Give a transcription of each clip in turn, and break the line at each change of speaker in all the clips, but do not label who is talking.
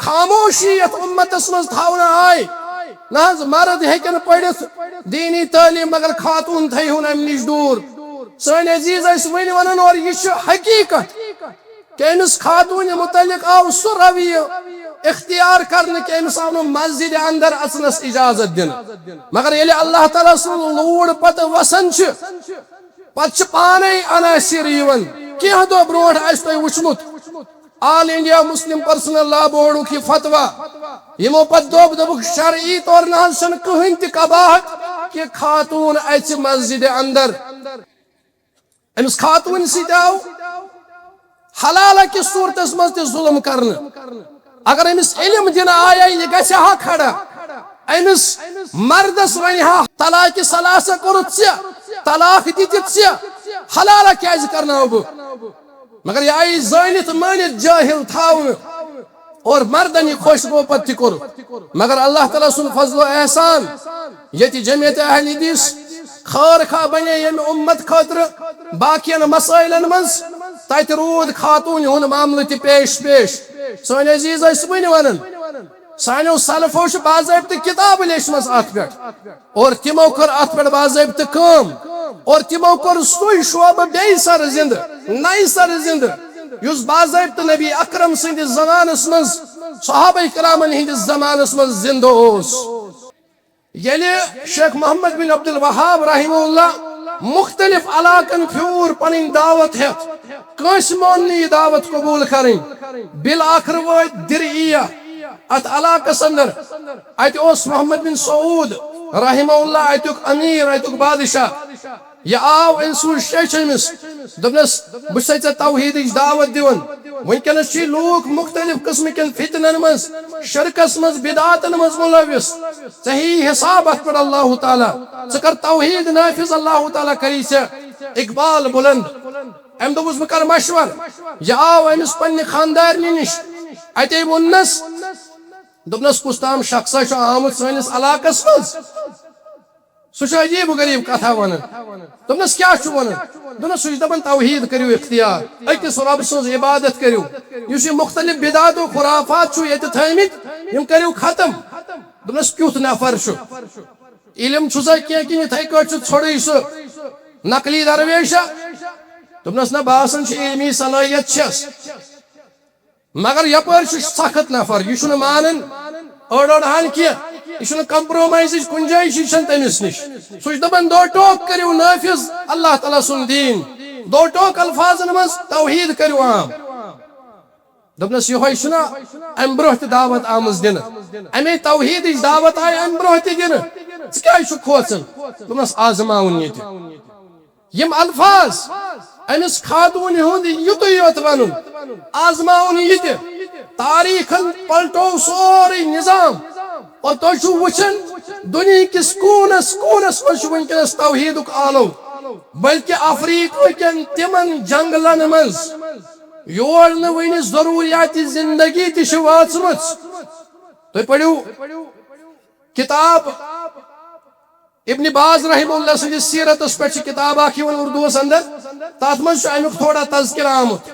خاموشی یت امتس مز تھاونہ آئی نہ مرد ہیکن پڑھت دینی تعلیم مگر خاتون تھیہن ام نش دور سن عزیز اس ون ونن اور یہ حقیقت کہ امس خاتون متعلق آو سہ رویہ اختیار کرنے کہ امس آو مسجد اندر اژنس اجازت دن مگر ییٚلہِ اللہ تعالیٰ سن لوڑ پتہ وسان پتہ پانے عناصر یوان کینٛہہ دۄہ برونٛٹھ آسہِ تۄہہِ وٕچھمُت آل انڈیا مسلم پرسنل لا بورڈُک یہ فتوا یمو پتہ دوٚپُکھ شرعی طور نہ حظ چھنہٕ کٕہٕنۍ تہِ قباحت کہ خاتون اژِ مسجد اندر امس خاتون سۭتۍ آو حلالہ کس صورتس مز تہِ ظلم کرنہٕ اگر امس علم دنہٕ آیے یہ گژھِ ہا کھڑا امس مردس ونہِ ہا طلاق ثلاثہ کوٚرُتھ ژےٚ طلاق دِتِتھ ژےٚ حلالہ کیازِ کرناو بہٕ مگر یہ آئی زانت مانت جاہل تھاؤن اور مردن یہ خوش گو پت تہ کور مگر اللہ تعالیٰ سن فضل و احسان یتی جمعیت اہل حدیث خیر خواہ بنے یم امت خاطر باقین مسائلن مز تت رود خاتون ہند معاملہ تہ پیش سن عزیز اس ون ونن سانو سلفو باضابطہ کتاب لیچمز ات پہ اور تمو کر ات پہ باضابطہ کام اور تمو کر سوئی شعبہ بی سر زند نئی سر زند یس باضابطہ نبی اکرم سندس زمانس مز صحابہ کرامن ہندس زمانس مز زند اوس یلی شیخ محمد بن عبد الوہاب رحمہ اللہ مختلف علاقن پھیور پنن دعوت ہت کنس مون یہ دعوت قبول کریں بالآخر وات درعیہ ات علاقس اندر ات اوس محمد بن سعود رحمہ اللہ اتک امیر اتک بادشاہ یہ آو انسو شیچمس دبنس بس توحید دعوت دیون ونکنس چھ لوگ مختلف قسم کن فتنن مز شرکس مز بدعاتن مز ملوث صحیح حساب ات پر اللہ تعالی ثر توحید نافذ اللہ تعالی کری اقبال بلند ام دس بہ کر مشور یہ آو امس پنہ خاندارنہ نش اتے ونس دبنس کس تام شخصا آمت سنس علاقس مز سہ عجیب غریب کتھا ون دپنس کیا ون دپنس سہ دپان توحید کرو اختیار اکس رب سن عبادت کرو اس مختلف بدعات و خرافات یہ تھمت یم کرو ختم دپنس کیت نفر علم چھسا کی اتھے کٹ ژھوڑی سہ نقلی درویشہ دپنس نہ باسان علمی صلاحیت چھس مگر یپر سخت نفر یہ مانن اڑ کی یہ کمپرومائز گنجائش تمس نش سہ دپان دو ٹوک کرو نافذ اللہ تعالیٰ سن دین دو ٹوک الفاظن مز توحید کرو عام دپنس یہ ام برہ تہ دعوت آمز دن امی توحید دعوت آئی ام برہ تہ دن ژٕ کھوژان دپنس آزماون یم الفاظ امس خاتون ہند یت یوت ون آزماون یہ تاریخن پلٹو سوری نظام اور تھی وچن دنیا کس کونس کونس مز ونکس توحید آلو بلکہ افریقہ کن تمن جنگلن مز یور ون ضروریات زندگی تہ واچم تھی پڑھو کتاب ابن باز رحمہ اللہ سندس سیرتس پہ کتاب اردوس اندر تات مز امیک تھوڑا تذکر آمت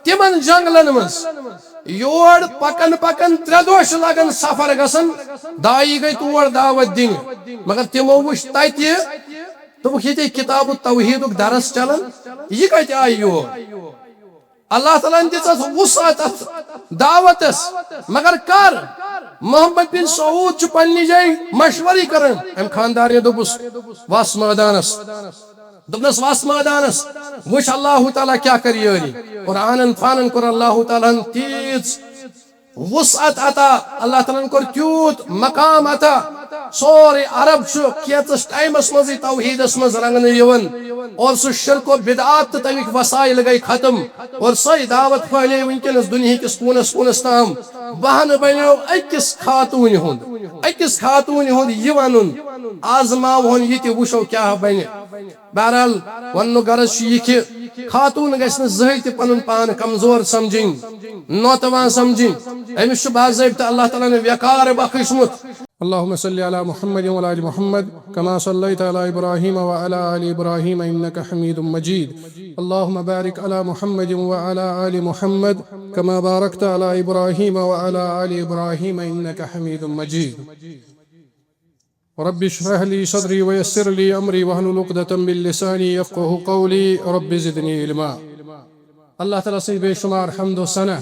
تمن جنگلن مز یور پکن پکن 3 دۄہ لگان سفر گسن دائی گئی تور دعوت دن مگر تمو وچ تتہ دوپک یہ کتاب توحید درس چلان یہ کتہ آئی یور اللہ تعالیٰ دس وسعت دعوتس مگر کر محمد بن سعود پنہ جائیں مشوری کران ام خاندار دوپس وس میدانس دپنس وس میدانس وچ اللہ تعالیٰ کیا کر یاری اور آنن فانن کور اللہ تعالیٰ تیز وسعت عطا اللہ تعالیٰ کور تیوت مقام عطا سورے عرب کیتس ٹائمس مز توحیدس مز رنگنے یون اور سہ شرک و بدعات تمیک وسائل گئی ختم اور سی دعوت پھلے ونکس دنیا کس کونس کونس تام بہن بنو اکس خاتون ہند یہ ون آزماون یہ تہ وچھو کیا بن بہرحال ون غرض یہ کہ خاتون گھس زہن تہ پن پان کمزور سمجھن نوتوان سمجھن امس باضابطہ اللہ تعالیٰ نے وقار بخشمت اللهم صل على محمد وعلى آل محمد كما صليت على إبراهيم وعلى آل إبراهيم إنك حميد مجيد. اللهم بارك على محمد وعلى آل محمد كما باركت على إبراهيم وعلى آل إبراهيم إنك حميد مجيد. رب اشرح لي صدري ويسر لي أمري واحلل عقدة من لساني يفقهوا قولي. رب زدني علما. اللہ تعالیٰ سے بے شمار حمد و ثنا،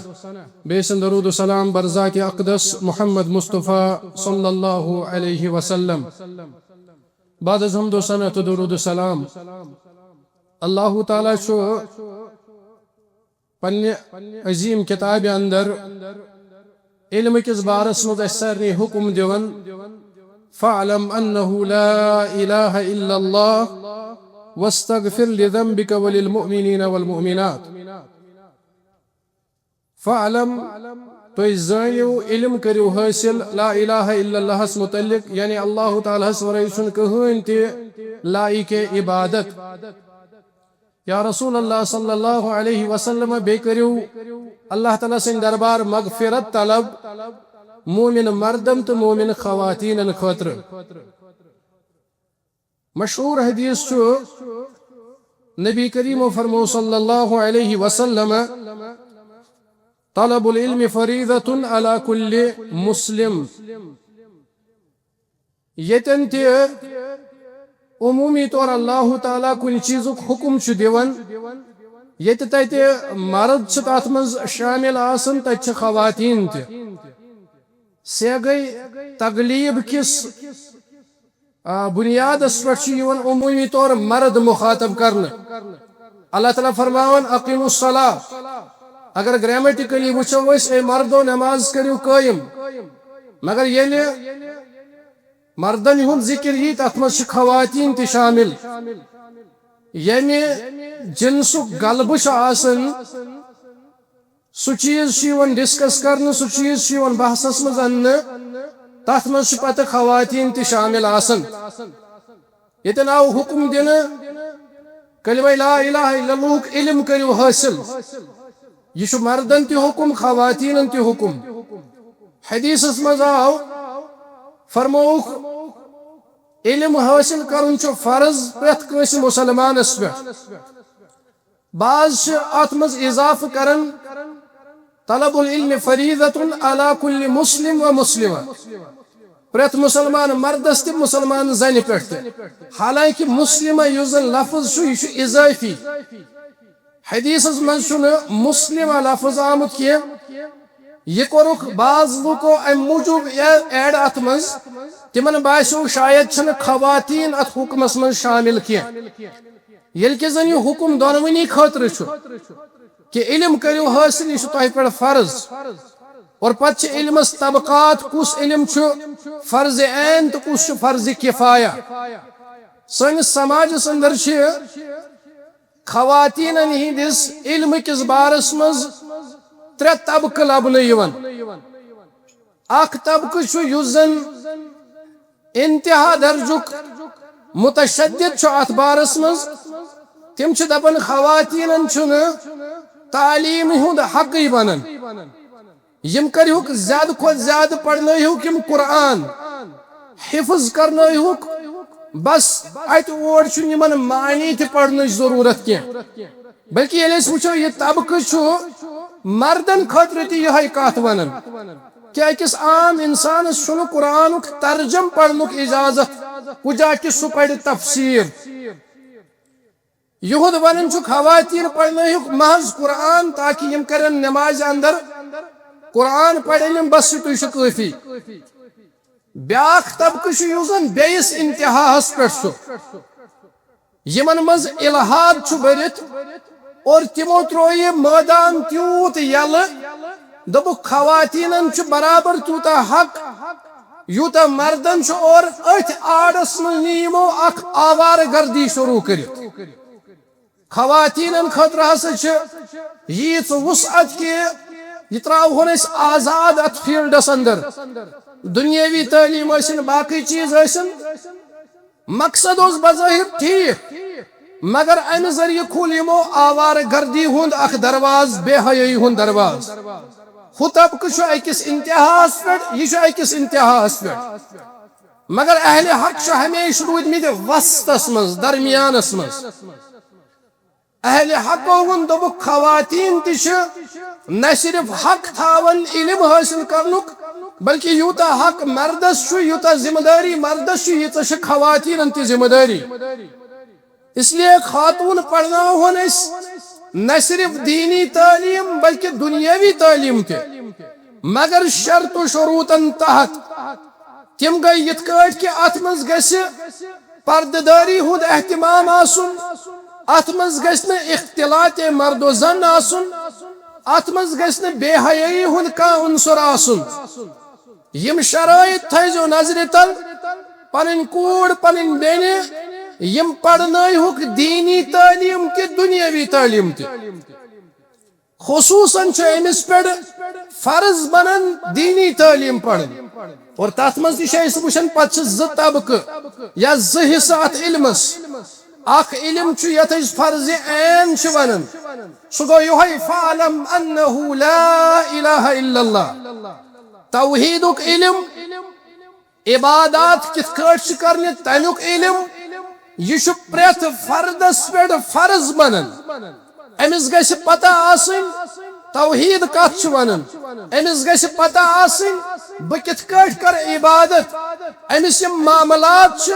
بے شمار درود و سلام بر ذات اقدس محمد مصطفیٰ صلی اللہ علیہ وسلم. بعد از حمد و ثنا تو درود و سلام اللہ تعالیٰ چھو پنہ عظیم کتاب اندر علم کس بارس مز سارے حکم دیون فاعلم انه لا اله الا الله واستغفر لذنبك وللمؤمنين والمؤمنات. فعلم تو زانیو علم کریو حاصل لا الہ الا اللہ متعلق، یعنی اللہ تعالیٰ ورائے چھن کہین تی لائق عبادت. یا رسول اللہ صلی اللہ علیہ وسلم بے کریو اللہ تعالیٰ سے دربار مغفرت طلب مومن مردم تو مومن خواتین خاطر. مشہور حدیث چھو نبی کریم فرمو صلی اللہ علیہ وسلم طلب العلم فریضۃ علی کل مسلم. یتن تی عمومی طور اللہ تعالیٰ کن چیزک حکم چھ دیون یت تت مرد چھ تات مز شامل آسن تت خواتین تی. سے گئی تغلیب کس بنیاد پر عمومی طور مرد مخاطب کرنا. اللہ تعالیٰ فرماون اقیموا الصلاۃ. اگر گرامیٹیکلی وچھو اے مردو نماز کریو قائم، مگر یلی مردن ہند ذکر یہ تت مز خواتین تی شامل. یعنی جنسک غلبہ آسن سو چیز ڈسکس کرنے، سو چیز بحثس مز ان تت مز پتہ خواتین تی شامل آسن. یتن آو حکم دن کلمہ لا الہ الا اللہ علم کریو حاصل. یہ مردن تی حکم خواتین تی حکم. حدیث مز آو فرموک علم حاصل کرن چھ فرض پرت کنس مسلمانس پہ. بعض ات مز اضافہ کرن طلب العلم فریضۃ علی کل مسلم و مسلمہ. پرت مسلمان مردس تہ مسلمان زن پہ. حالانکہ مسلمہ یس زن لفظ یہ اضافی. حدیث مز مسلمہ لفظ آمت کی. یہ کورک بعض لوکو ام موجود ایڈ ات مز تمن باسو شاید چھن خواتین ات حکمس من شامل کی. یل کہ زن یہ حکم دونونی خاطر چھ کہ علم کریو حاصل یہ تہ پہ فرض. اور پتہ علمس طبقات کس علم چھ فرض عین تو کس فرض کفایہ. سنس سماجس اندر خواتین ہندس علم کس بارس مز ترے طبقہ لبنہ یوان. اخ طبقہ یس زن انتہا درجک متشدد ات بارس مز. تم دپن خواتین چھن تعلیم ہند حق بنان. یم کرہوک زیادہ کھت زیادہ پڑھنہوک یم قرآن حفظ کرنہوک. بس ات اور چھن یمن معنی تہ پڑھنچ ضرورت کی. بلکہ یل اس وچھو یہ طبقہ چھ مردن خاطر تہ یہ کت ونان کہ اکس عام انسانس چھن قرآن ترجم پڑھنک اجازت کجا کہ سہ پڑھ تفسیر. یہود ونان چھ خواتین پڑھنہوک محض قرآن تاکہ یم کرن نماز اندر قرآن پڑھن بس تہ کافی. بیاکھ طبقہ یس زن بیس انتہاس پہ یمن مز الحاد چھ برت اور تمو ترو یہ میدان تیوت یل دپ خواتین چھ برابر تیوتا حق یوتا مردن چھ. اور ات آڑس من نیمو اخ آوار گردی شروع کرت. خواتین خاطر ہسا چھ ییت وسعت کہ یہ تراؤن اس آزاد ات فیلڈس اندر. دنیاوی تعلیم ٲسِن باقی چیز ٲسِن مقصد اس بظاہر ٹھیک مگر امہ ذریعہ کھول یمو آوار گردی ہند اخ درواز بے حیائی ہند درواز. ہُہ طبقہٕ چھُ أکِس انتہاہس پٮ۪ٹھ یہِ چھُ أکِس انتہاہس پٮ۪ٹھ مگر اہل حق چھُ ہمیشہ روٗدمٕتۍ وسطس منٛز درمیانس منٛز اہل حقو ووٚن دوٚپُکھ خواتیٖن تہِ چھِ نہ صرف حق تھاوان علم حٲصِل کرنُک بلکہ یوٗتاہ حق مردس چھُ یوٗتاہ ذمہٕ دٲری مردس چھُ ییٖژاہ چھِ خواتیٖنن تہِ ذمہٕ دٲری اس لیے خاتون پرناوہون أسۍ نہ صرف دینی تعلیم بلکہ دنیاوی تعلیم تہِ مگر شرط و شروطن تحت تم گئی یِتھ کٲٹھۍ کہِ اتھ منٛز گژھِ پردٕدٲری ہُنٛد اہتمام آسُن اتھ منٛز گژھِ نہٕ اختلاط مرد و زن آسُن اتھ منٛز گژھِ نہٕ بے حیٲیی ہُنٛد کانٛہہ عنصر آسُن یم شرائط تھٲیزیو نظرِ تل پنٕنۍ کوٗر پنٕنۍ بیٚنہِ یم پرنٲیہُکھ دینی تعلیم تہِ دنیاوی تعلیم تہِ خصوصاً چھُ أمِس پٮ۪ٹھ فرض بنان دینی تعلیم پرٕنۍ اور تتھ منٛز تہِ چھِ أسۍ وٕچھان پتہٕ چھِ زٕ طبقہٕ یا زٕ حصہٕ اتھ علمس اکھ علم چھُ یتھ أسۍ فرضِ عین چھِ ونان سُہ گوٚو یِہوٚے فعلم انہ لا الہ الا اللہ توحیدُک علم عبادات کِتھ کٲٹھۍ چھِ کرنہِ تمیُک علم یہ چھُ پرٛٮ۪تھ فردس پٮ۪ٹھ فرض بنان أمِس گژھِ پتہ آسٕنۍ توحید کتھ چھِ ونان أمِس گژھِ پتہ آسٕنۍ بہٕ کِتھ کٲٹھۍ کرٕ عبادت أمِس یِم معاملات چھِ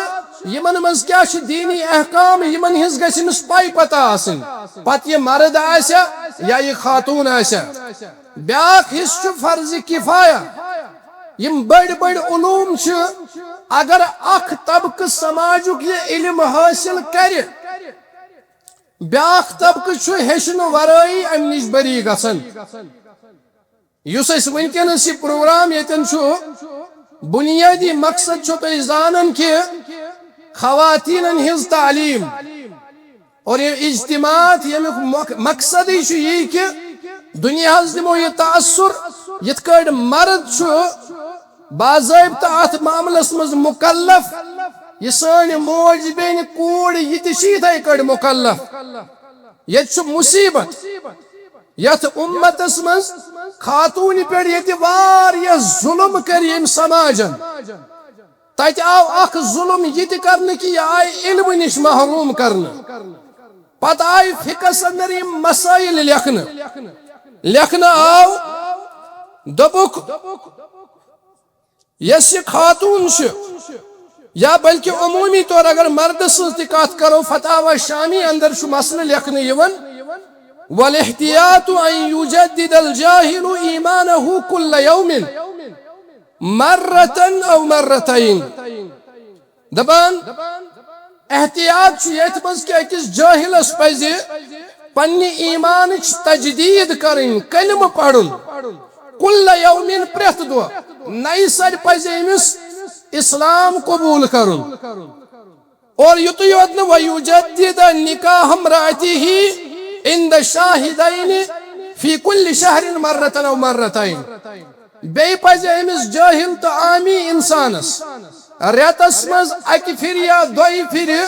یمن منٛز کیاہ چھِ دینی احکام یمن ہٕنٛز گژھِ أمِس پاے پتہ آسٕنۍ پتہٕ یہِ مرد آسیا یا یہِ خاتون آسیا بیاکھ حصہٕ چھُ فرضِ کفایہ یم بڑی بڑی علوم چھِ اگر اکھ طبقہٕ سماجُک یہِ علم حٲصِل کرِ بیاکھ طبقہٕ چھُ ہیٚچھنہٕ ورٲیی امہِ نِش بری گژھان یُس أسۍ وٕنکیٚنس یہِ پروگرام ییٚتٮ۪ن چھُ بنیٲدی مقصد چھُ تُہۍ زانان کہِ خواتیٖنن ہٕنٛز تعلیٖم اور یہِ اجتماعات ییٚمیُک مقصدٕے چھُ یی کہِ دُنیاہس دِمو یہِ تاثر یِتھ کٲٹھۍ مرد چھُ باضٲبطہٕ اتھ معاملس منٛز مُکلف یہ سٲنۍ موج بیٚنہِ کوٗر یہِ تہِ چھِ یِتھَے کٲٹھۍ مُکلف ییٚتہِ چھُ مُصیبت یتھ اُمتس منٛز خاتوٗنہِ پٮ۪ٹھ ییٚتہِ واریاہ ظُلم کرِ ییٚمہِ سماجن تتہِ آو اکھ ظُلم یہِ تہِ کرنہٕ کہِ یہِ آیہِ علمہٕ نِش محروٗم کرنہٕ پتہٕ آیہِ فِقس انٛدر یِم مسٲیل لیکھنہٕ آو دوٚپُکھ یۄس یہِ خاتوٗن چھِ یا بلکہ عمومی طور اگر مرد سٕنٛز تہِ کتھ کرو فتاوی شامی اندر چھُ مسلہٕ لیکھنہٕ یِوان والاحتیاط ان یجدد الجاہل ایمانہ کل یوم مرة او مرتين دپان احتیاط چھُ یتھ منٛز کہِ أکِس جٲہلس پزِ پننہِ ایمانٕچ تجدیٖد کرٕنۍ کلمہٕ پرُن کل یومن پرٛٮ۪تھ دۄہ نَیہِ سرِ پزِ أمِس اسلام قبول کرُن اور یُتُے یوت نہٕ وَیُجَدِّدَ نِکاح امرأتِهِ عند شاہدین فی کل شہر مرة او مرتين بیٚیہِ پزِ أمِس جٲہل تہٕ عامی انسانس رٮ۪تس منٛز اکہِ پھِرِ یا دۄیہِ پھِرِ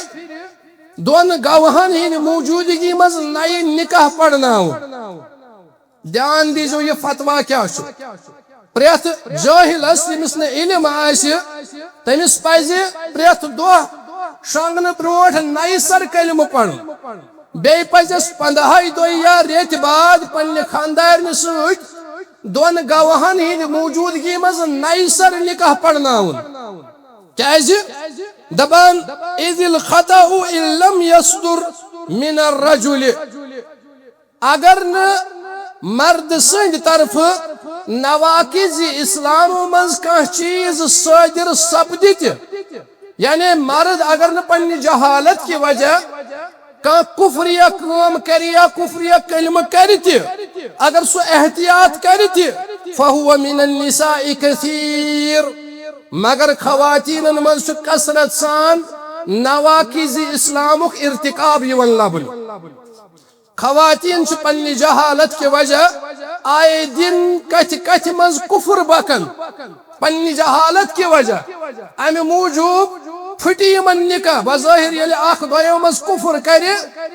دۄن گواہن ہٕنٛدِ موجوٗدگی منٛز نَیہِ نِکاح پرناوُن دھیان دیٖزیو یہِ فتوا کیاہ چھُ پرٛٮ۪تھ جٲہلس ییٚمِس نہٕ علم آسہِ تٔمِس پزِ پرٛٮ۪تھ دۄہ شۄنٛگنہٕ برٛونٛٹھ نَیہِ سر کلمہٕ پرُن بیٚیہِ پزٮ۪س 15 دۄہ یا رٮ۪تۍ بعد پننہِ خانٛدارنہِ سۭتۍ دۄن گواہن ہٕنٛدِ موجوٗدگی منٛز نَیہِ سر نِکاح پرناوُن کیازِ دپان اذ الخطأ ان لم يصدر من الرجل اگر نہٕ مرد سٕنٛدِ طرفہٕ نواقض اسلامو منٛز کانٛہہ چیٖز صٲدِر سپدِ تہِ یعنی مرد اگر نہٕ پننہِ جہالت کہِ وجہ کانٛہہ کُفریہ کٲم کرِ یا کُفریہ کلمہٕ کرِ تہِ اگر سُہ احتیاط کرِ تہِ فهو من النساء كثير مگر خواتیٖنن منٛز چھُ کثرت سان نواقض اسلامُک ارتکاب یِوان لبنہٕ خواتین چھِ پننہِ جہالت کہِ وجہ آئے دن کتھِ کتھِ منٛز کُفر بکان پننہِ جہالت کہِ وجہ امہِ موٗجوٗب پھٕٹہِ یِمن نِکاح بظٲہر ییٚلہِ اکھ دۄیو منٛز کُفر کرِ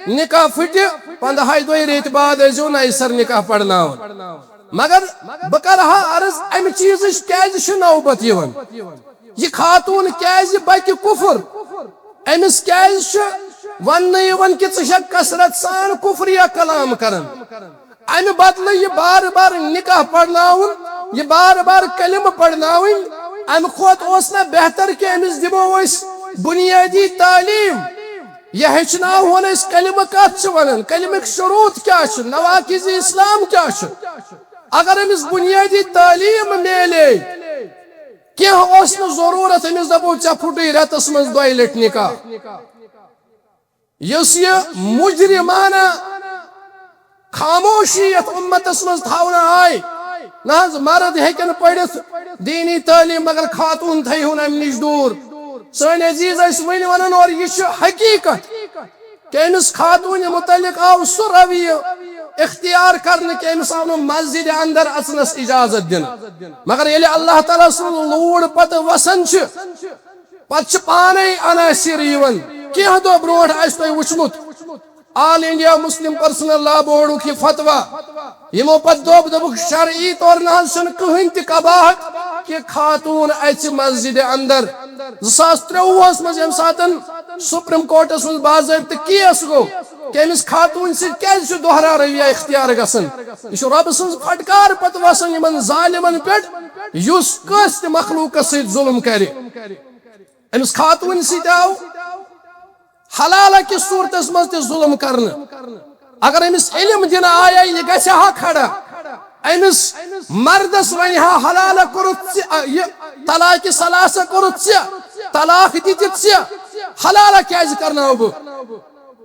نِکاح پھٕٹہِ 15 دۄہہِ رٮ۪تۍ بعد ٲسۍزیو نَیہِ سر نِکاح پرناوان مگر بکرہا عرض ام چیز کیازِ نوبت یوان یہ خاتون کیازِ بکہ کفر امس کیازِ ون یوان کہ ژٕ کثرت سان کفریہ کلام کرن امہ بدلہ یہ بار بار نکاح پڑھناون یہ بار بار کلمہ پڑھناون ام کھوت اوس نہ بہتر کہ امس دمو اس بنیادی تعلیم یہ ہچناون اس کلمہ کت ونان کلمک شروط کیا نواقض اسلام کیا اگر امس بنیادی تعلیم میلے کیا اس ضرورت امس دپو ژے پھٹی رتس من دۄیہِ لٹہِ نکاح یس یہ مجرمانہ خاموشی یت امتس من تھاونہ آئی نہ مرد ہیکن پڑھت دینی تعلیم مگر خاتون تھیون ام نش دور سن عزیز اس ون ونان اور یہ حقیقت کہ امس خاتون متعلق آو سہ رویہ اختیار کرنے کہ امس آو مسجد اندر اژنس اجازت دن مگر ییٚلہِ اللہ تعالیٰ سن لوڑ پتہ وسان پتہ پانے عناصر یوان کینٛہہ دۄہ برونٛٹھ آسہِ تۄہہِ وٕچھمُت آل انڈیا مسلم پرسنل لا بورڈُک یہ فتوا یمو پتہ دوٚپُکھ شرعی طور نہ حظ چھنہٕ کٕہٕنۍ تہِ قباحت کہ خاتون اژِ مسجد اندر 2023 مز یم ساتن سپریم کورٹس مز باضابطہ کیس گو کہ امس خاتون سۭتۍ کیازِ چھُ دوہرا رویہ اختیار گژھان یہ چھُ رۄبہٕ سٕنٛز پھٹکار پتہٕ وسان یمن ظالمن پٮ۪ٹھ یُس کٲنٛسہِ تہِ مخلوقس سۭتۍ ظلم کرِ امس خاتون سۭتۍ آو حلالہ کس صورتس مز تہ ظلم کرنے اگر امس علم دن آیا یہ گژھِ ہا کھڑا امس مردس ون ہا حلالہ کورُتھ طلاق ثلاثہ کورُتھ طلاق دتھ حلالہ کیازِ کرناو بہ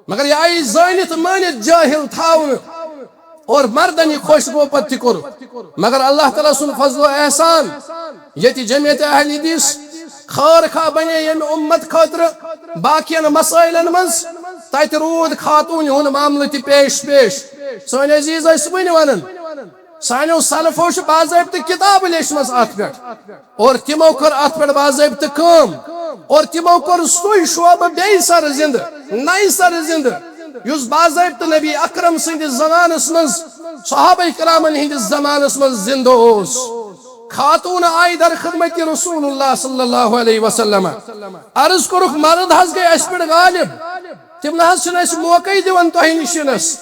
مگر یہ آئی زانت مانت جاہل تھاون اور مردن یہ خوش گو پتہ تہ کور مگر اللہ تعالیٰ سن فضل و احسان یتی جمعیت اہل حدیث خیر خواہ بنے یم امت خاطر باقین مسائلن مز تت رود خاتون ہند معاملہ تہ پیش سن عزیز اس ون ونان سانو سلفو باضابطہ کتاب لیچمس ات پہ اور تمو کر ات پہ باضابطہ کام اور تمو کر سوئی شعبہ بی سر زند نئی سر زند یس باضابطہ نبی اکرم سندس زمانس مز صحابہ کرامن ہندس زمانس مز زند اوس خاتون آئی در خدمت رسول اللہ صلی اللہ علیہ وسلم عرض کرک مرد حض گئی اس پہ غالب تم نہ حض اس موقع دیون تہ نشنس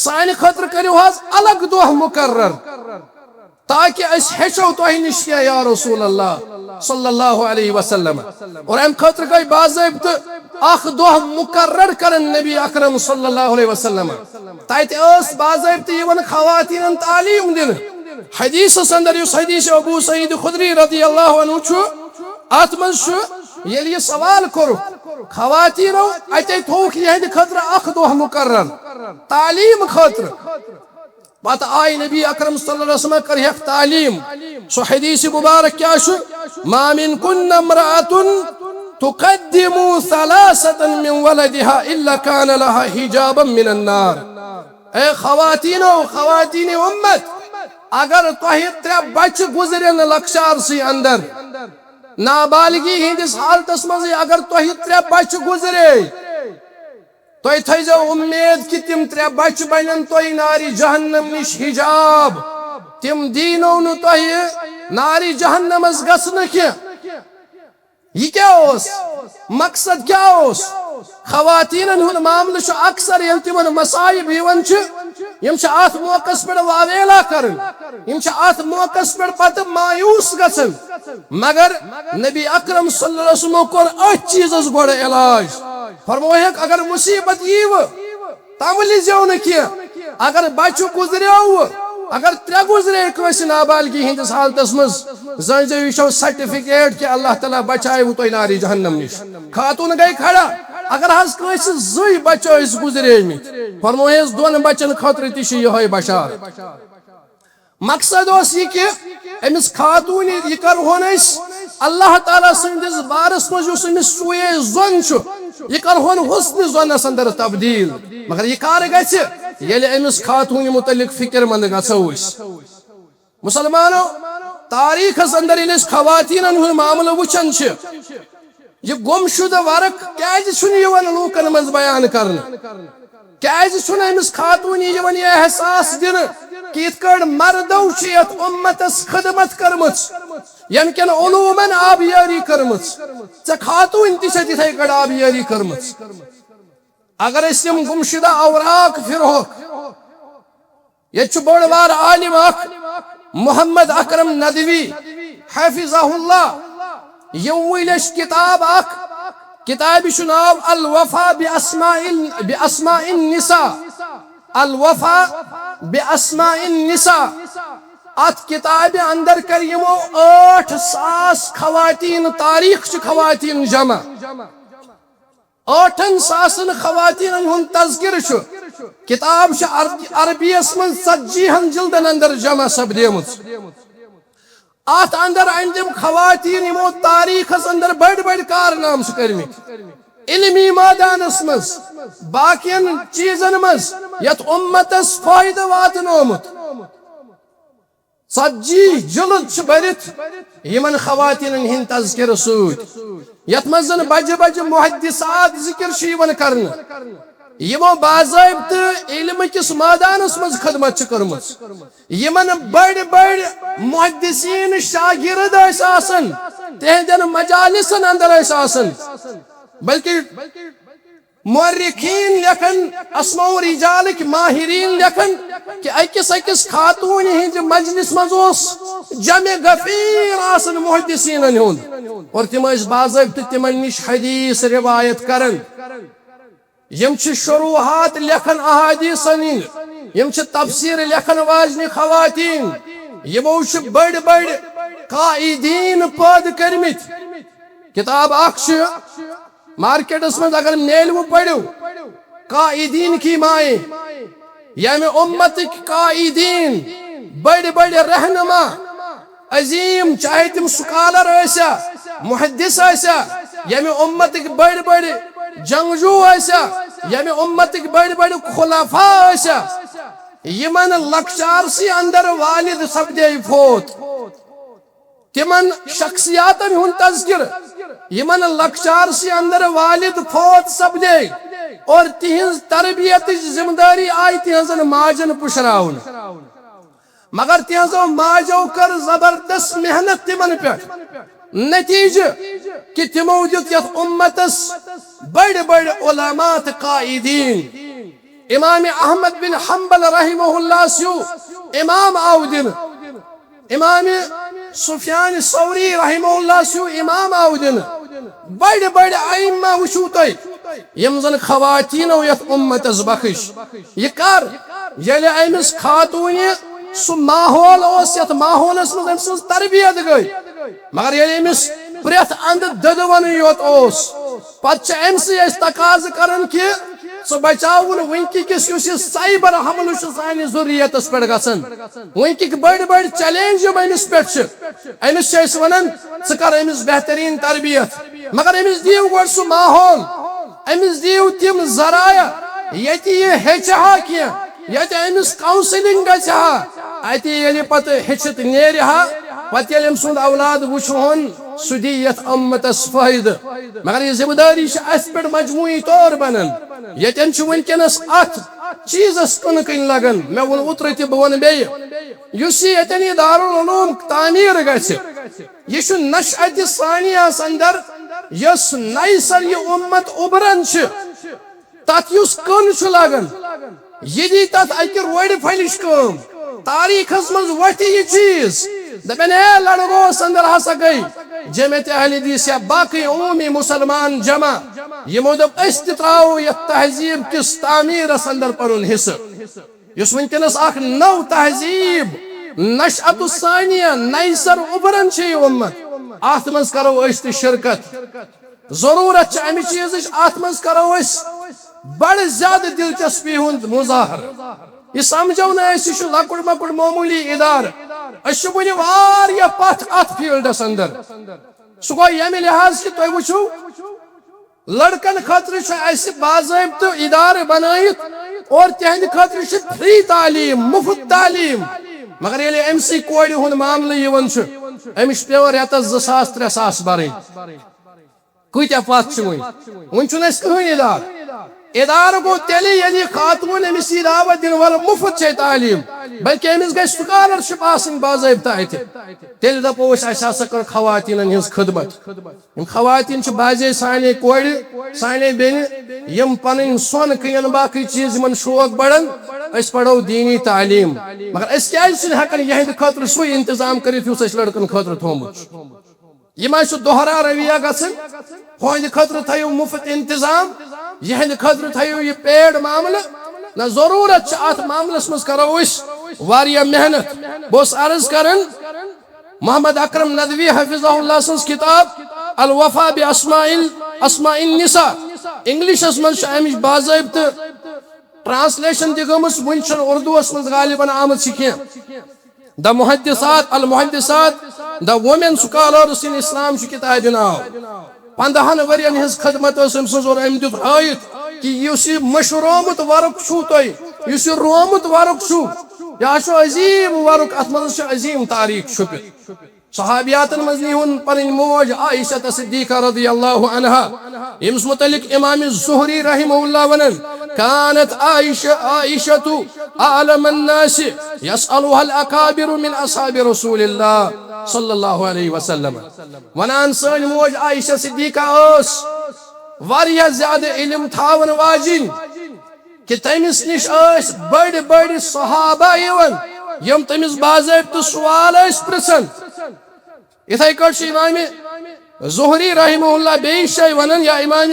سان خطر کرو حض الگ دہ مقرر تاکہ اس ہیچو تہ نش یا رسول اللہ صلی اللہ علیہ وسلم اور ام خطر گئی باضابطہ اخ دہ مقرر کرن نبی اکرم صلی اللہ علیہ وسلم تت اس باضابطہ یون خواتین تعلیم دن حدیث اندر اس حدیث ابو سعید خدری رضی اللہ عنہ ات مز یل یہ سوال کرو خواتینو اتے تھوک یہ خطر اخ دہ مقرر تعلیم خطر پتہ آئی نبی اکرم صلی اللہ علیہ وسلم کر ہیک تعلیم سو حدیث مبارک کیا ما من کن امرأت تقدم ثلاثة من ولدها الا كان لها حجابا من النار اے خواتینو خواتین امت اگر تہ ترے بچ گزرن لکشار سی اندر نابالغی ہندس حالتس مز اگر تہ ترے بچ گزرے تہ تھو امید کہ تم ترے بچ بنن تہ ناری جہنم نش حجاب تم دینو نو تہ ناری جہنم از گژھنہ کی یہ کیا اوس مقصد کیا اوس خواتین ہند معاملہ اکثر یل تمن مصائب یون یم ات موقع پہ واویلا کرن یم ات موقع پہ پتہ مایوس گژھن مگر نبی اکرم صلی اللہ علیہ وسلم کور ات چیزس گوڑ علاج فرمویک اگر مصیبت یو تمل زیو نہ کی اگر بچہ گزریو اگر ترے گزرے کنس نابالغی ہندس حالتس مز زن یہ سرٹیفکیٹ کہ اللہ تعالیٰ بچائے تہ ناری جہنم نش خاتون گئی کھڑا اگر حض کنس زی بچہ گزرے مت فرمویس دون بچن خاطر تہ یہ بشار مقصد اس یہ کہ امس خاتون یہ کرہون اللہ تعالیٰ سندس بارس مز اس امس سوئے زن یہ کرہون حسن زنس اندر تبدیل مگر یہ کار گژھِ ییٚلہِ امس خاتون متعلق فکر مند گژھو مسلمانو تاریخس اندر ییٚلہِ أسۍ خواتین ہُنٛد معاملہٕ وٕچھان یہ گم شدہ ورق کیازِ چھُنہٕ یِوان لوٗکن منٛز بیان کرنہٕ کیازِ چھُنہٕ أمِس خاتوٗنی یِوان یہِ احساس دِنہٕ کہ ات کڑ مردو چیت امتس خدمت کرمچ یم کن علومن آبیاری کرمچ ژے خاتون تہ چھت یتھے کڑ آبیاری کرمچ اگر اس یم گمشدہ اوراق پھرہوک یہ بڑ بار عالم اخ محمد اکرم ندوی حافظہ اللہ یم لچ کتاب اخ کتاب ناو الوفا باسماء النساء الوفا باسماء النساء ات کتاب اندر کر یمو 8,000 خواتین تاریخ چھ خواتین جمع 8,000 خواتین ہن تذکر چھ کتاب چھ عربی من 40 جلدن اندر جمع سپدیمت ات اندر اندم خواتین یمو تاریخ اندر بڑ بڑ کارنام کرمت علمی مادانس مز باقین چیزن مز یت امتس فائدہ واتنومت 40 جلد برت یمن خواتین ہند تذکر سوت یت مزن بجہ بجہ محدثات ذکر شیون کرن یمو باضابطہ علم کس مادانس مز خدمت کرمت یمن بڑ بڑ محدثین شاگرد آسن تہندن مجالسن اندر آسن بلکہ مورخین لکھن اسماء و رجالک ماہرین لکھن کہ اکس خاتون ہند مجلس مز جمع غفیر آسن محدثین ہند اور تم باضابطہ تمن نش حدیث روایت کرن یم چھ شروحات لکھن احادیثن یم چھ تفسیر لکھن واجن خواتین یمو چھ بڑ بڑ قائدین پد کرمت کتاب اخ مارکیٹس من اگر نیلو پڑھو قائدین کی مائیں یعنی امت قائدین بڑ بڑ رہنما عظیم چاہے تم سکالر ایسا محدث ایسا یعنی امت بڑ بڑ جنگجو ایسا یعنی امت بڑ بڑ خلفاء ایسا یمن لکچار سی اندر والد سپدے فوت تمن شخصیاتن ہن تذکر یمن لکچار سی اندر والد فوت سپدے اور تہذ تربیت ذمہ داری آئی تہذن ماجن پشراؤن مگر تہذو ماجو کر زبردست محنت تمن پہ نتیجہ کہ تمو دیت یت امتس بڑ بڑ علامات قائدین امام احمد بن حنبل رحمہ اللہ سیو امام آودن امام سفیان ثوری رحمہ اللہ سیو امام آودن بڑ بڑ ائمہ وچھو تھی یم زن خواتینو یت امتس بخش یہ کر یل امس خاتون سہ ماحول اس یت ماحولس من سن تربیت گئی مگر یل امس پریت اند ددون یوت اس پتہ چھ امسی اس تقاض کرن کہ سہ بچاون ونکی کس یس سائبر حملہ سانہ ضروریتس پہ گھن ونک بڑ بڑ چیلنج امس پہ امس ونان ثہ کر امس بہترین تربیت مگر امس دیو گوڑ سہ ماحول امس دیو تم ذرائع یت یہ ہچہا کی یت امس کاؤنسلنگ گھا اتہ یل پتہ ہچت نیرہا پتہ یل ام سند اولاد وچھون سہ دی یت امتس فائدہ مگر یہ ذمہ داری اس پہ مجموعی طور بنان یتن ونکس ات چیزس کن کن لگن میں ون اوتر تہ بہ ون بیہ یس یتن یہ دارالعلوم تعمیر گژھِ یہ چھ نشأت ثانیہس اندر یس نئی سر یہ امت ابران تت یس کن چھ لگن یہ دی تت اکہ روڑ پھلش کم تاریخس مز وتھ یہ چیز دپن اے لڑگوس اندر ہسا گئی جمعیت اہل حدیث یا باقی عمومی مسلمان جمع یمو دپ اس تہ تراو یتھ تہذیب کس تعمیرس اندر پنن حصہ یس ونکس اخ نو تہذیب نشأت الثانیہ نئی سر ابران یہ امت ات مز کرو اس تہ شرکت ضرورت امہ چیز ات مز کرو اس بڑ زیادہ دلچسپی ہند مظاہر یہ سمجھو نا اس لکڑ مکڑ معمولی ادار اس ون واریاہ پتھ ات فیلڈس اندر سہ گو یمہ لحاظ کہ تھی وچھو لڑکن خاطر اس باضابطہ ادارہ بنائت اور تہند خاطر فری تعلیم مفت تعلیم مگر یل امسی کورِ ہند معاملہ یوان امس پیور رتس 2,000-3,000 برن کتیا پتھ ون ون اس کہین ادار ادارہ گو تیلی یعنی خاتون امس یہ دعوت دن وال مفت چھ تعلیم بلکہ امس گئی سکالرشپ آسن باضابطہ اتہ تیل دپو اس ہسا کر خواتین ہز خدمت یم خواتین چھ بازے سانے کور سانے بین یم پن سون کین باقی چیز من شوق بڑن اس پڑھو دینی تعلیم مگر اس کیا ہکن یہند خاطر سوئی انتظام کرت یس اس لڑکن خاطر تھومت یہ دوہرا رویہ گھن ہند خاطر تھو مفت انتظام یہند خاطر تھو یہ پیڑ معاملہ نہ ضرورت ات معاملس مز کرو واریاہ محنت بہس عرض کرن محمد اکرم ندوی حفظہ اللہ سن کتاب الوفا باسماء النساء انگلشس مز امچ باضابطہ ٹرانسلیشن تہ گمس ون اردوس مز غالباً آمت کی دا محدثات المحدثات دا وومین سکالرس ان اسلام کتاب ناو 15 ورین ہز خدمت ام سن اور ام دت ہائت کہ اس مشرومت ورک چھو تہ اس رومت ورک چھو یہ عظیم ورک ات مز عظیم تاریخ چھپت صحابیات مزنی ہن پن موج عائشہ صدیقہ رضی اللہ عنہا امس متعلق امام الزہری رحمہ اللہ ونن كانت عائشة أعلم الناس يسألها الأكابر من أصحاب رسول الله صلى الله عليه وسلم ونان سن موج عائشة صدیقہ اس واریاہ زیادہ علم تھاون واجن کہ تمس نش اس بڑ بڑ صحابہ یون یم تمس باضابطہ سوال اس پرسن اتھے کٹ امام زہری رحمہ اللہ بیش ونن یا امام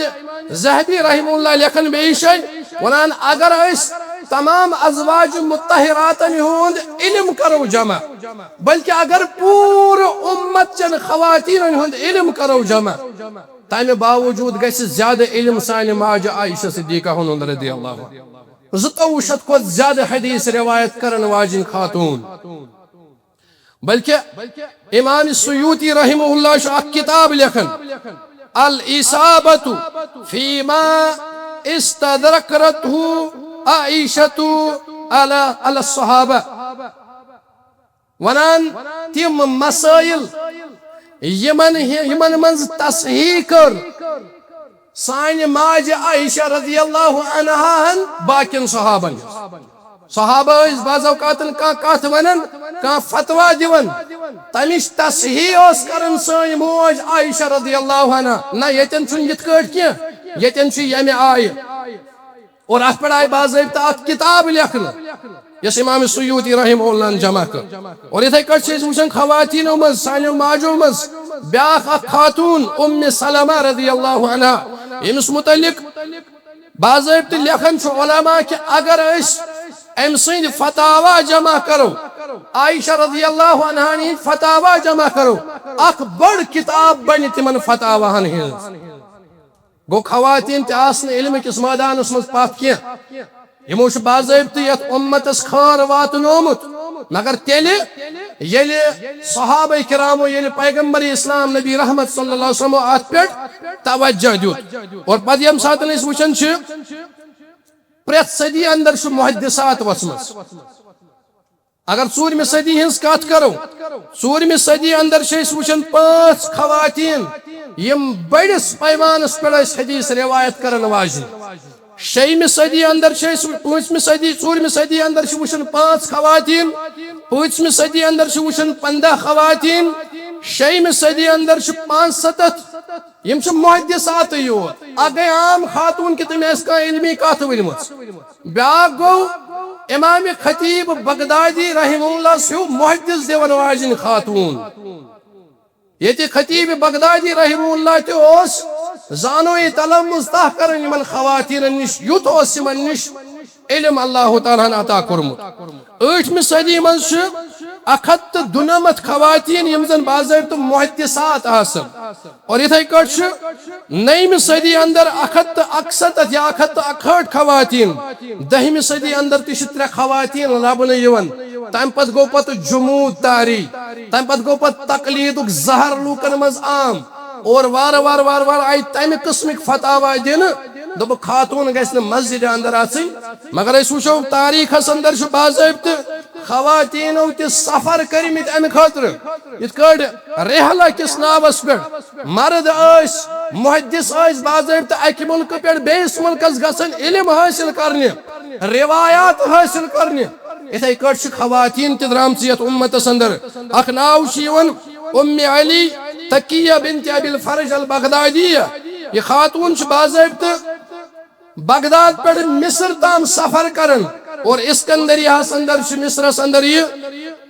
ذہبی رحمہ اللہ لکھن بیش ونان اگر اس تمام ازواج مطہراتن ہند علم کرو جمع بلکہ اگر پور امت چن خواتین ہند علم کرو جمع تمہ باوجود گژھِ زیادہ علم سانہ ماجہ عائشہ صدیقہ ہن رضی اللہ عنہ 200 کھوتہ زیادہ حدیث روایت کرن واجن خاتون بلکہ امام سیوطی رحمہ اللہ چھ اک کتاب لکھن الاصابۃ فیما استدرکته عائشۃ علی الصحابہ ونان تم مسائل یمن منز تصحیح کر سانہ ماجہ عائشہ رضی اللہ عنہا باقین صحابن صحابہ بعض اوقات کت ونن فتویٰ دون تمچ تصحیح اس کرن سن موج عائشہ رضی اللہ عنہ نہ یتن چھ یت کٹ کی یتن چھ یمہ آئے اور ات پہ آئی باضابطہ ات کتاب لکھن یس امام سیوطی رحمہ اللہ جمع کر اور اتھے کٹ وچن خواتینوں مز سانیو ماجو مز بیاکھ اکھ خاتون ام سلمہ رضی اللہ عنہ امس متعلق باضابطہ لکھن علماء کہ اگر اس ام سند فتاوا جمع کرو عائشہ رضی اللہ عنہا نی فتاوا جمع کرو اکھ بڑ کتاب بن تمن فتاواہن ہز گو خواتین تہ آسن علم کس میدانس مز پتھ کی یمو باضابطہ یت امتس خار واتنومت مگر تیلہ یل صحابہ کرامو یل پیغمبر اسلام نبی رحمت صلی اللہ علیہ وسلم ات پہ توجہ دیت اور پتہ یم ساتن اس وچن پریت صدی اندر محدثات وسمس اگر 4 صدی ہز کت کرو 4 صدی اندر وچن 5 خواتین یم بڑس پیمانس پہ حدیث روایت کرن واجن 6 صدی اندر 5 صدی 4 صدی اندر وچن 5 خواتین 5 صدی اندر وچن 15 خواتین 6 صدی اندر 5-7 یم محدثات یوت اگے عام خاتون کی تم اس کا علمی کت ورمت بیاکھ گو امام خطیب بغدادی رحمہ اللہ سو محدث دیون واجن خاتون یہ خطیب بغدادی رحمہ اللہ تس زانو تلمز تہ کرن یمن خواتین نش یوت اس یمن نش علم اللہ تعالیٰ عطا کورمت 8 صدی مز 102 خواتین یم زن باضابطہ محدثات آسن اور اتھے کٹ 9 صدی اندر 161 یا 161 خواتین 10 صدی اندر تہ 3 خواتین لبنہ یون تم پت گو پت جمود تاری تم پت گو پت تقلید زہر لوکن مز عام اور وار وار وار وار آئی تمہ قسمک فتاوا دن دب خاتون گھس مسجد اندر آسن مگر اس وچو تاریخ اندر باضابطہ خواتینوں تہ سفر کرمت امہ خاطر یت کڑ رحلہ کس ناوس پہ مرد محدث آس باضابطہ اکہ ملک پہ بیس ملکس گژھن علم حاصل کرنے روایات حاصل کرنے اتھے کٹ خواتین تہ درامژ یتھ امتس اندر اخ ناو ام علی تقیہ بنت ابی الفرج البغدادیہ یہ خاتون باضابطہ بغداد پہ مصر تام سفر کرن اور اسکندریہ اندر مصرس اندر یہ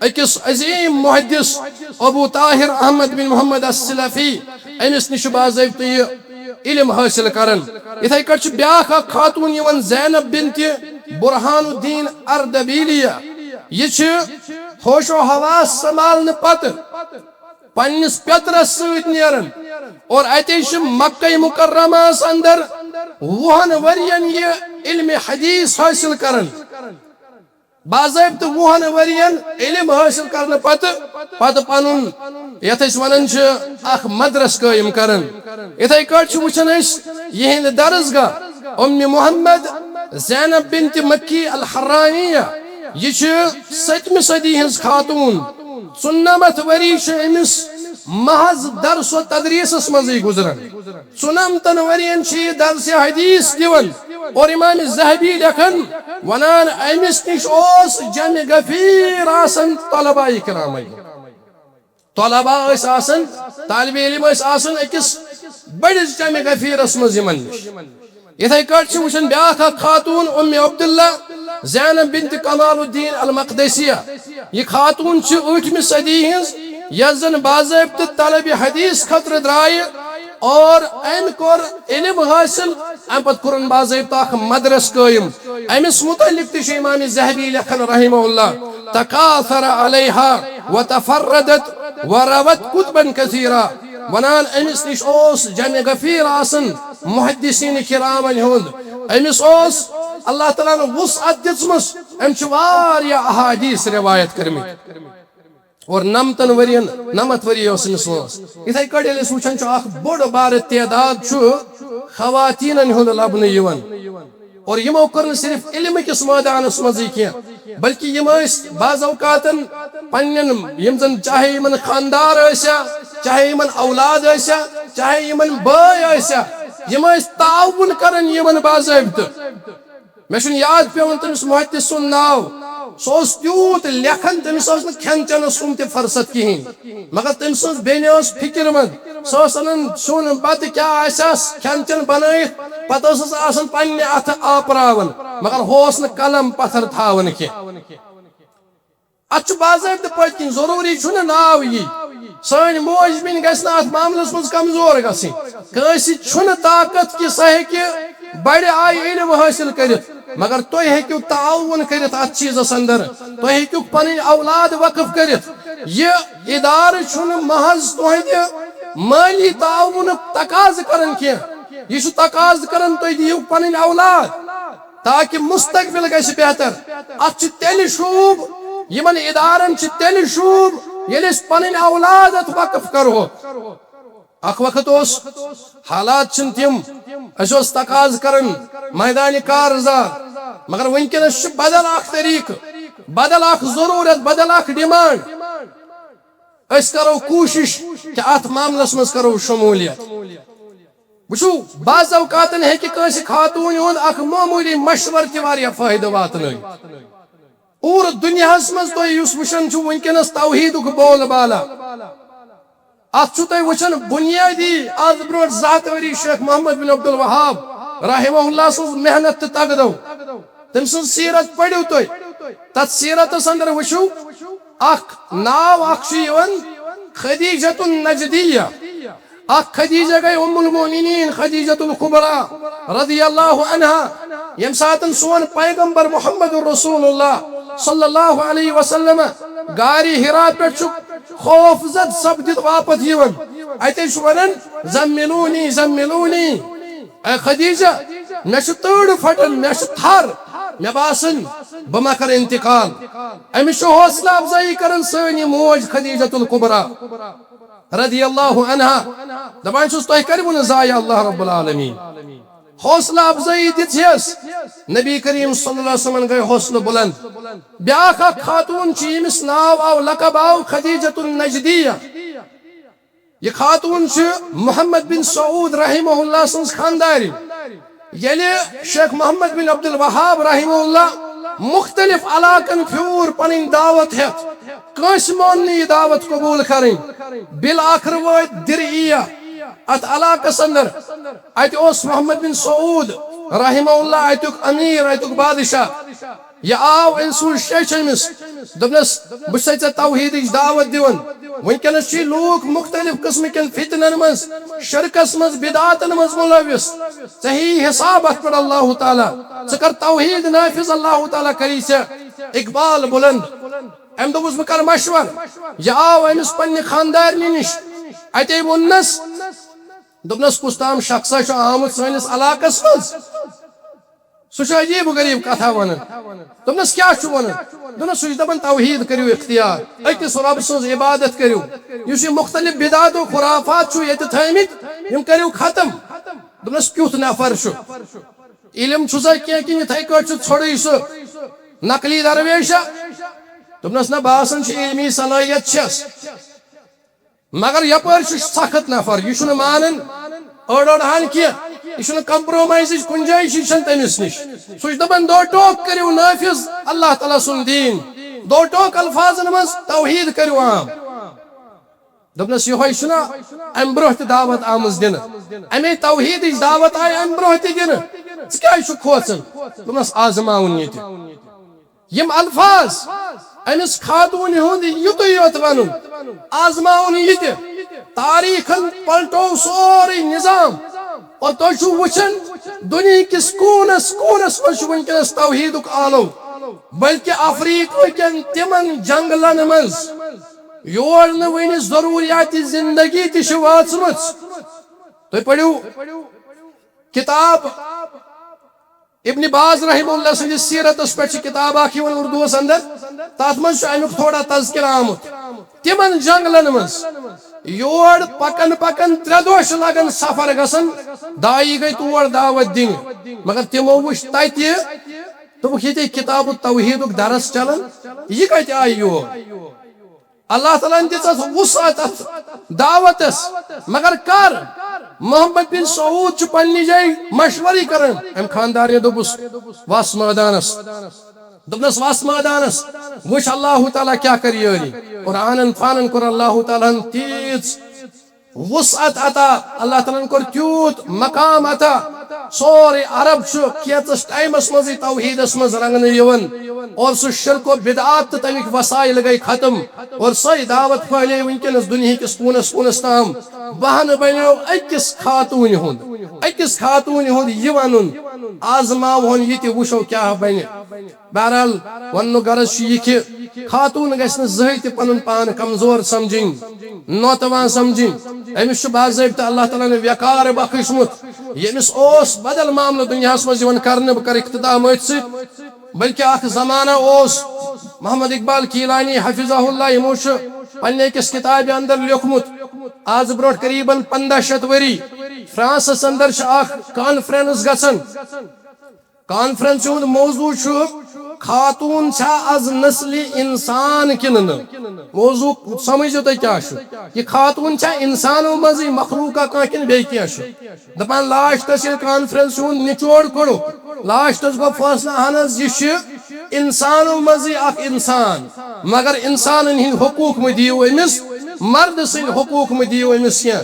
اکس عظیم محدث ابو طاہر احمد بن محمد السلفی امس نش باضابطہ یہ علم حاصل کرن اتھے کٹ بیاکھ خاتون یوان زینب بنت برہان الدین اردبیلیہ یہ ہوش و حواس سنبھالنے پتہ پنس پیترس ست نیرن اور اتے مکہ مکرمہ اندر 20 ورین یہ علم حدیث حاصل کرن باضابطہ 20 ورین علم حاصل کرنے پتہ پنن یتھ ونان اخ مدرس قائم کرن اتھے کٹ وچھان یہند درسگاہ ام محمد زینب بنت مکی الحرانیہ یہ 7 صدی ہز خاتون 94 وری امس محض درس و تدریس مزی گزرن 94 ورین درس حدیث دیون اور امام زہبی لکھن ونان امس نش اوس جمع غفیر آسن طلباء کرام طلباء آسن طالب علم آسن اکس بڑس جمع غفیرس مز یمن نش اتھے کٹ وچھن بیاکھ خاتون ام عبداللہ زینب بنت کمال الدین المقدسیہ یہ خاتون 8 صدی ہز یس زن باضابطہ طلب حدیث خطر درائے اور ام کور علم حاصل ام پت کورن باضابطہ اخ مدرس قائم امس متعلق تہ امام زہبی لکھن رحمہ اللہ تکاثر علیہا وتفردت وروت کتبا کثیرا ونان امس نش اوس جمع غفیر آسن محدثین کرامن ہند امس اوس اللہ تعالیٰ نے وسعت دژمٕژ ام واریاہ احادیث روایت کرمت اور 90 وری اس امس وٲنٛس اتھے کٹ ییٚلہِ أسۍ وٕچھان چھِ اکھ بوٚڑ بارٕ تعداد چھُ خواتیٖنن ہُنٛد لبنہٕ یِوان اور یمو کٔر نہٕ صرف علم کس مٲدانس منٛزٕے کینٛہہ بلکہ یم ٲسۍ بعض اوقاتن پننٮ۪ن یم زن چاہے یمن خاندار ٲسیا چاہے یمن اولاد ٲسیا چاہے یمن بٲے ٲسیا یم ٲسۍ تعاوُن کران یمن باضابطہ مےٚ چھُنہٕ یاد پیوان تٔمِس محدث سُنٛد ناو سُہ اوس تیوٗت لیکھان تٔمِس ٲس نہٕ کھٮ۪ن چٮ۪نس سُم تہِ فرست کِہیٖنۍ مگر تٔمۍ سٕنٛز بیٚنہِ ٲس فِکر منٛد سۄ ٲس انان سیُن بتہٕ کیٛاہ آسٮ۪س کھٮ۪ن چٮ۪ن بنٲیِتھ پتہٕ ٲسٕس آسان پننہِ اتھٕ آپراوان مگر ہُہ اوس نہٕ قلم پتھر تھاوان کینٛہہ اتھ چھُ باضٲبطہٕ پٔتۍ کِنۍ ضروٗری چھُنہٕ ناو یی سٲنۍ موج بیٚنہِ گژھِ نہٕ اتھ معاملس منٛز کمزور گژھٕنۍ کٲنٛسہِ چھُنہٕ طاقت کہِ سۄ ہیٚکہِ بڑِ آیہِ علم حٲصل کٔرِتھ مگر تُہۍ ہیٚکِو تعاوُن کٔرِتھ اتھ چیٖزس اندر تُہۍ ہیٚکِو پنٕنۍ اولاد وقف کٔرِتھ یہ ادارٕ چھُنہٕ محض تُہنٛدِ مٲلی تعاوُنُک تقاضہٕ کران کینٛہہ یہ چھُ تقاضہٕ کران تُہۍ دِیِو پنٕنۍ اولاد تاکہ مستقبل گژھِ بہتر اتھ چھُ تیٚلہِ شوٗب یمن ادارن چھُ تیٚلہِ شوٗب ییٚلہِ أسۍ پنٕنۍ اولاد اتھ وقف کرہوکھ اکھ وقت اوس حالات چھِنہٕ تِم اَسہِ اوس تقاضہٕ کران میدانہِ کارزار مگر وٕنکیٚنس چھُ بدل اکھ طریقہٕ بدل اکھ ضروٗرت بدل اکھ ڈِمانڈ أسۍ کرو کوٗشش کہ اتھ معاملس منٛز کرو شموٗلیت وٕچھو بعض اوقاتن ہیٚکہِ کٲنٛسہِ خاتوٗنہِ ہُنٛد اکھ معموٗلی مشور تہِ واریاہ فٲیدٕ واتنٲیِتھ پوٗرٕ دُنیاہس منٛز تُہۍ یُس وٕچھان چھُو وٕنکیٚنس توحیٖدُک بول بالا اتھ چھُو تُہۍ وٕچھان بُنیٲدی آز برونٛٹھ 2 ہتھ ؤری شیخ محمد بن عبد الوہاب رحمہ اللہ سٕنٛز محنت تہٕ تگدو تٔمۍ سٕنٛز سیرت پٔرِو تُہۍ تتھ سیرتس اندر وٕچھِو اکھ ناو اکھ چھُ یِوان خدیجۃ النجدیہ اکھ خدیجہ گٔے ام المؤمنین خدیجۃ الکبریٰ رضی اللہ عنہا ییٚمہِ ساتن سون پیغمبر محمد رسول اللہ صلی اللہ علیہ وسلم غارِ حرا پٮ۪ٹھ چھُ خوف زد سپدِتھ واپس یِوان اتے چھُ ونان زملونی زملونی اے خدیجہ مےٚ چھُ تۭرٕ پھٹان مےٚ چھُ تھر مےٚ باسان بہٕ ما کرٕ انتقال أمِس چھُ حوصلہ افزٲیی کران سٲنۍ یہِ موج خدیجۃ الکبریٰ رضی اللہ عنہا دپان چھُس تۄہہِ کٔرِوٕ نہٕ ضایع اللہ رب العالمین حوصلہ افزٲیی دِژیس نبی کریم صلی اللہ علیہ وسلم گٔے حوصلہ بلند بیاکھ اکھ خاتون چھِ ییٚمِس ناو آو لقب آو خدیجۃ النجدیہ یہ خاتون محمد بن سعود رحمہ اللہ سنز خانداری یلی شیخ محمد بن عبد الوہاب رحمہ اللہ مختلف علاقن پھیور پنن دعوت ہت کنس مون یہ دعوت قبول کریں بالآخر وات درعیہ ات علاقس اندر ات اوس محمد بن سعود رحمہ اللہ اتک امیر اتک بادشاہ یہ آو انسو شیچمس دبنس بس توحید دعوت دیون ونکنس چھ لوگ مختلف قسم کن فتنن مز شرکس مز بدعاتن مز ملوث صحیح حساب ات پر اللہ تعالی ثکر توحید نافذ اللہ تعالی کری سے اقبال بلند ام دوس بکر مشور یہ آو امس پنہ خاندار نش اتے ونس دبنس کس تام شخصا آمت سنس علاقس مز سہ عجیب و غریب کتھا ون دپنس کیا ون دپنس سہ دپان توحید کرو اختیار اکس رب سن عبادت کرو اس مختلف بدعات و خرافات یہ تھمت یم کرو ختم دپنس کیت نفر علم چھسا کی کن اتھے کٹ ژھوڑی سہ نقلی درویشہ دپنس نہ باسان علمی صلاحیت چھس مگر یپر سخت نفر یہ مانن اڑ کی یہ کمپرومائز گنجائش تمس نش سہ دپان دو ٹوک کرو نافذ اللہ تعالی سن دین دو ٹوک الفاظن مز توحید کرو عام دپنس یہ چھنا ام برہ تہ دعوت آمز دن امی توحید دعوت آئی ام برہ تہ دن ژٕ کھوژان دپنس آزماون یہ یم الفاظ امس خاتون ہند یت یوت ون آزماون یہ تاریخن پلٹو سوری نظام اور تھی وچن دنیا کس کونس کونس مز ونکس توحید آلو بلکہ افریقہ کن تمن جنگلن مز یور ون ضروریات زندگی تہ واچم تھی پڑھو کتاب ابن باز رحمہ اللہ سن سیرتس پہ کتاب اردوس اندر تات مز امیک تھوڑا تذکر آمت تمن جنگلن مز یور پکن پکن 3 دہ لگن سفر گسن دائی گئی تور دعوت دن مگر تمو وچ تتہ دوپک یہ کتاب توحید درس چلان یہ کتہ آئی یور اللہ تعالیٰ دس وسعت دعوتس مگر کر محمد بن سعود پنہ جائیں مشوری کران ام خاندار دوپس وس میدانس دپنس وس میدانس وچ اللہ تعالیٰ کیا کر یاری قرآن فانن کور اللہ تعالیٰ تیز وسعت عطا اللہ تعالیٰ کور تیوت مقام عطا سورے عرب کیتس ٹائمس مز توحیدس مز رنگن یون اور سہ شرک و بدعات تمیک وسائل گئی ختم اور سی دعوت پھلے ونکس دنیا کس کونس کونس تام بہن بنو اکس خاتون ہند یہ ون آزماون یہ تہ وچھو کیا بن بہرحال ون غرض یہ کہ خاتون گھس زہن تہ پن پان کمزور سمجھن نوتوان سمجھن امس باضابطہ اللہ تعالیٰ نے وقار بخشمت یمس اوس بدل معاملہ دنیا مز کرنے بہ کر اقتدا مت ست بلکہ اخ زمانہ اوس محمد اقبال کیلانی حفظہ اللہ یمو پنہ کس کتاب اندر لیکھمت آز برو قریباً 1500 وری فرانسس اندر اخ کانفرنس گسن کانفرنس ہند موضوع خاتون چھا از نسلی انسان کن موضوع سمجھو تھی کیا یہ خاتون چھا انسانوں مزی مخلوقہ کن بی کیا دپان لاسٹس کانفرنس ہند نچوڑ کڑو لاسٹس گو فیصلہ اہن یہ انسانوں مزی اخ انسان مگر انسانن ہند حقوق میں دیو امس مرد سن حقوق میں دیو امس یہ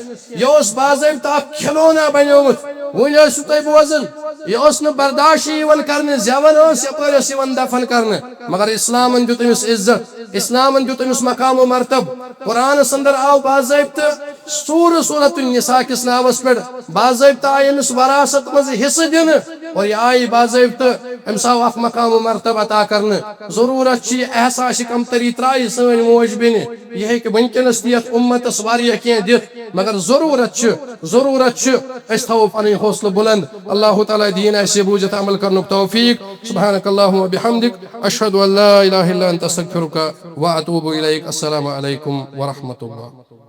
باضابطہ کھلونا بنیومت ون تھی بوزن یہ برداشت کرنے زیون یپر دفن کرنے مگر اسلامن دیت امس عزت اسلامن دیت امس مقام و مرتب قرآن اندر آو باضابطہ سورۃ النساء کس ناوس پہ باضابطہ آئی امس وراثت مز حصہ دن اور یہ آئی باضابطہ امس آو اخ مقام و مرتب عطا کرنے ضرورت احساس کمتری ترائی سن موج بین یہ کہ ونکس دیت امتس واریاہ کی دت مگر ضرورت اس تھو پن حوصلہ بلند اللہ تعالیٰ دین اسے بوجھت عمل کرنک توفیق سبحانک اللہم و بحمدک اشہد ان لا الہ الا انت استغفرک و اتوب الیک السلام علیکم ورحمۃ اللہ